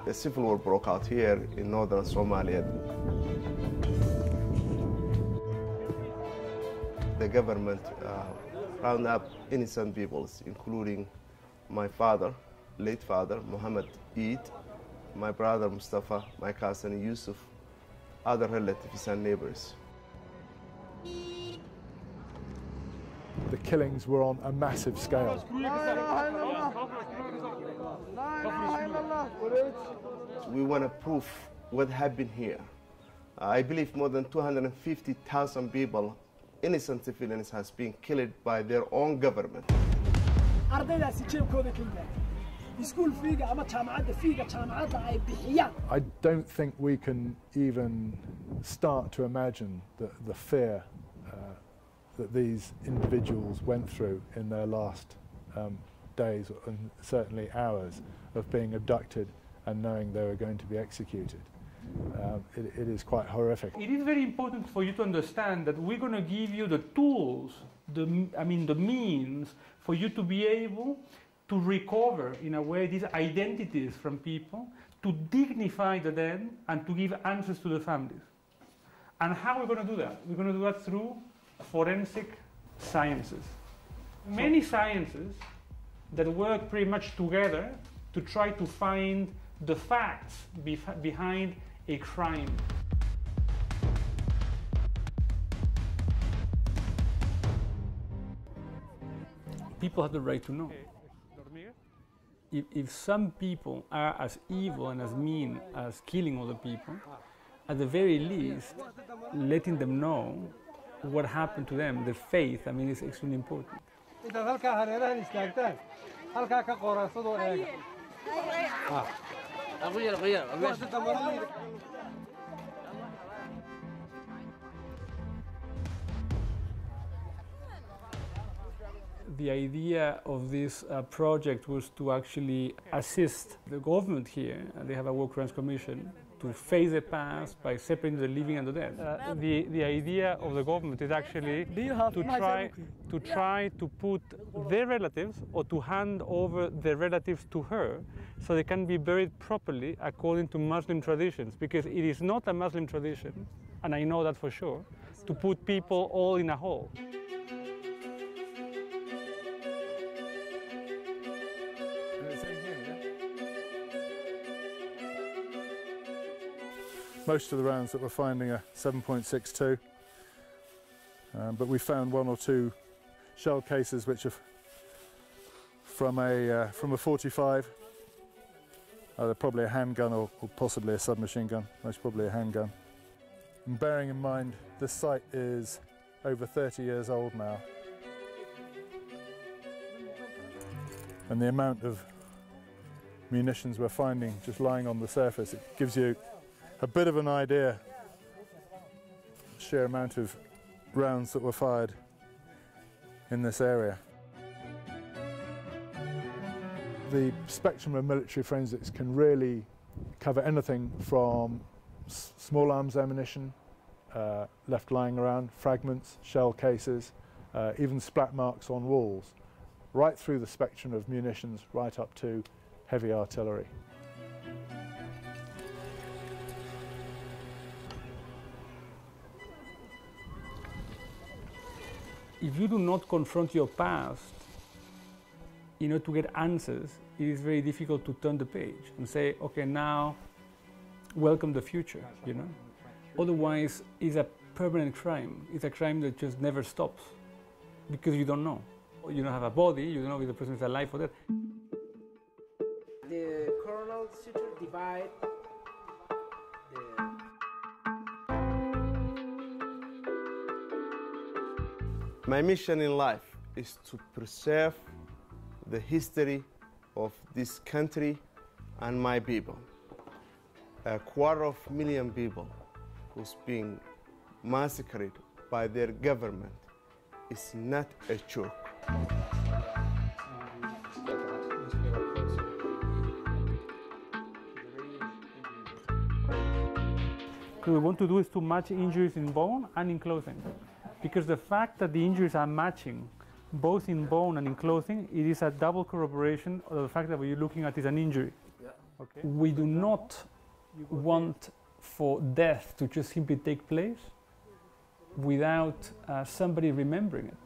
A civil war broke out here in northern Somalia. The government rounded up innocent peoples, including my father, late father, Muhammad Eid, my brother Mustafa, my cousin Yusuf, other relatives and neighbors. The killings were on a massive scale. We want to prove what happened here. I believe more than 250,000 people, innocent civilians, has been killed by their own government. I don't think we can even start to imagine the fear that these individuals went through in their last days, and certainly hours, of being abducted and knowing they were going to be executed. It is quite horrific. It is very important for you to understand that we're going to give you the tools, the means for you to be able to recover, in a way, these identities from people, to dignify the dead, and to give answers to the families. And how are we going to do that? We're going to do that through forensic sciences. Many sciences that work pretty much together to try to find the facts behind a crime. People have the right to know. If some people are as evil and as mean as killing other people, at the very least, letting them know what happened to them, the faith, is extremely important. The idea of this project was to actually assist the government here. They have a war crimes commission to face the past by separating the living and the dead. The idea of the government is actually to try to put their relatives, or to hand over their relatives to her, so they can be buried properly according to Muslim traditions, because it is not a Muslim tradition, and I know that for sure, to put people all in a hole. Most of the rounds that we're finding are 7.62, but we found one or two shell cases which are from a 45. They're probably a handgun or possibly a submachine gun, most probably a handgun. And bearing in mind this site is over 30 years old now, and the amount of munitions we're finding just lying on the surface, it gives you a bit of an idea, sheer amount of rounds that were fired in this area. The spectrum of military forensics can really cover anything from small arms ammunition, left lying around, fragments, shell cases, even splat marks on walls, right through the spectrum of munitions, right up to heavy artillery. If you do not confront your past, to get answers, it is very difficult to turn the page and say, okay, now welcome the future, Otherwise, it's a permanent crime. It's a crime that just never stops, because you don't know. You don't have a body, you don't know if the person is alive or dead. The coronal suture divide My mission in life is to preserve the history of this country and my people. 250,000 people who's being massacred by their government is not a joke. What we want to do is to match injuries in bone and in clothing. Because the fact that the injuries are matching both in bone and in clothing, it is a double corroboration of the fact that what you're looking at is an injury. Yeah. We do not want for death to just simply take place without somebody remembering it.